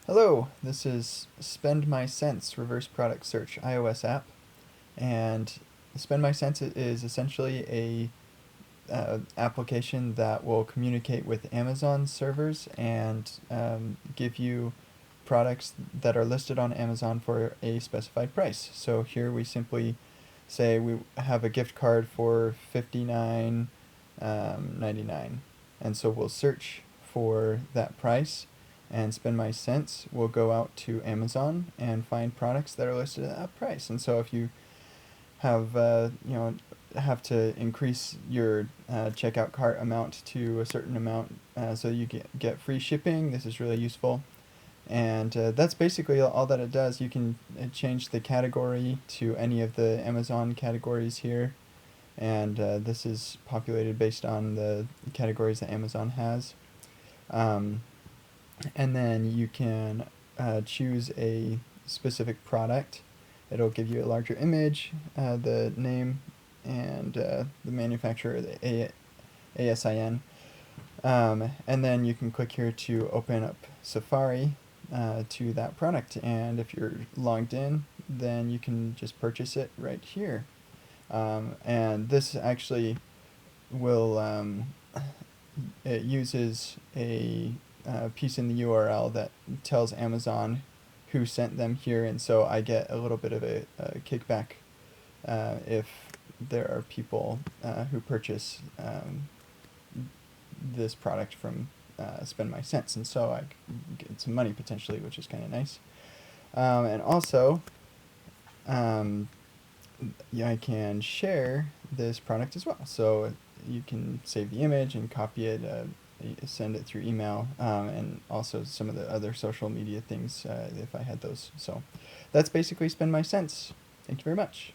Hello, this is Spend My Cents reverse product search iOS app, and Spend My Cents is essentially a application that will communicate with Amazon servers and give you products that are listed on Amazon for a specified price. So here we simply say we have a gift card for $59.99, and so we'll search for that price, and Spend My Cents will go out to Amazon and find products that are listed at that price. And so if you have to increase your checkout cart amount to a certain amount so you get free shipping, this is really useful. And that's basically all that it does. You can change the category to any of the Amazon categories here, and this is populated based on the categories that Amazon has. Um, and then you can choose a specific product. It'll give you a larger image, the name, and the manufacturer, the ASIN. And then you can click here to open up Safari to that product. And if you're logged in, then you can just purchase it right here. And this actually will it uses a piece in the URL that tells Amazon who sent them here, and so I get a little bit of a kickback if there are people who purchase this product from Spend My Cents, and so I get some money potentially, which is kind of nice. And also, yeah, I can share this product as well. So you can save the image and copy it, send it through email, and also some of the other social media things if I had those. So that's basically Spend My Cents. Thank you very much.